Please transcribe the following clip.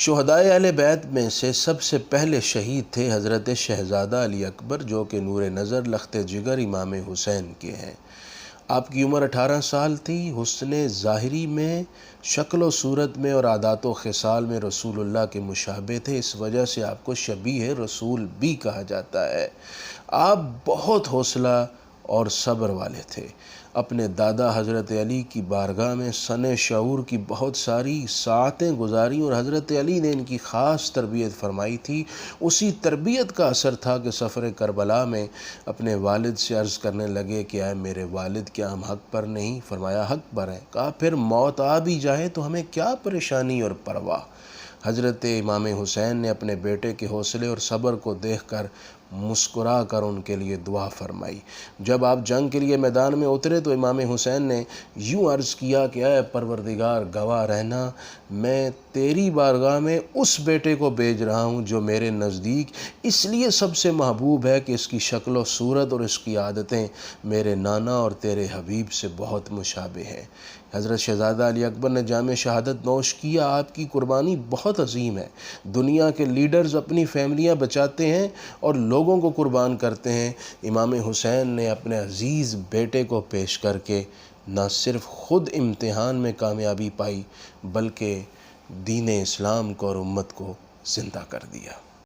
شہدائے اہل بیت میں سے سب سے پہلے شہید تھے حضرت شہزادہ علی اکبر، جو کہ نور نظر لخت جگر امام حسین کے ہیں۔ آپ کی عمر 18 سال تھی۔ حسن ظاہری میں، شکل و صورت میں اور عادات و خصال میں رسول اللہ کے مشابہ تھے، اس وجہ سے آپ کو شبیہ رسول بھی کہا جاتا ہے۔ آپ بہت حوصلہ اور صبر والے تھے۔ اپنے دادا حضرت علی کی بارگاہ میں سن شعور کی بہت ساری ساعتیں گزاری اور حضرت علی نے ان کی خاص تربیت فرمائی تھی۔ اسی تربیت کا اثر تھا کہ سفر کربلا میں اپنے والد سے عرض کرنے لگے کہ اے میرے والد، کیا ہم حق پر نہیں؟ فرمایا حق پر ہیں۔ کہا پھر موت آ بھی جائے تو ہمیں کیا پریشانی اور پرواہ؟ حضرت امام حسین نے اپنے بیٹے کے حوصلے اور صبر کو دیکھ کر مسکرا کر ان کے لیے دعا فرمائی۔ جب آپ جنگ کے لیے میدان میں اترے تو امام حسین نے یوں عرض کیا کہ اے پروردگار، گواہ رہنا، میں تیری بارگاہ میں اس بیٹے کو بھیج رہا ہوں جو میرے نزدیک اس لیے سب سے محبوب ہے کہ اس کی شکل و صورت اور اس کی عادتیں میرے نانا اور تیرے حبیب سے بہت مشابہ ہیں۔ حضرت شہزادہ علی اکبر نے جام شہادت نوش کیا۔ آپ کی قربانی بہت عظیم ہے۔ دنیا کے لیڈرز اپنی فیملیاں بچاتے ہیں اور لوگوں کو قربان کرتے ہیں، امام حسین نے اپنے عزیز بیٹے کو پیش کر کے نہ صرف خود امتحان میں کامیابی پائی بلکہ دین اسلام کو اور امت کو زندہ کر دیا۔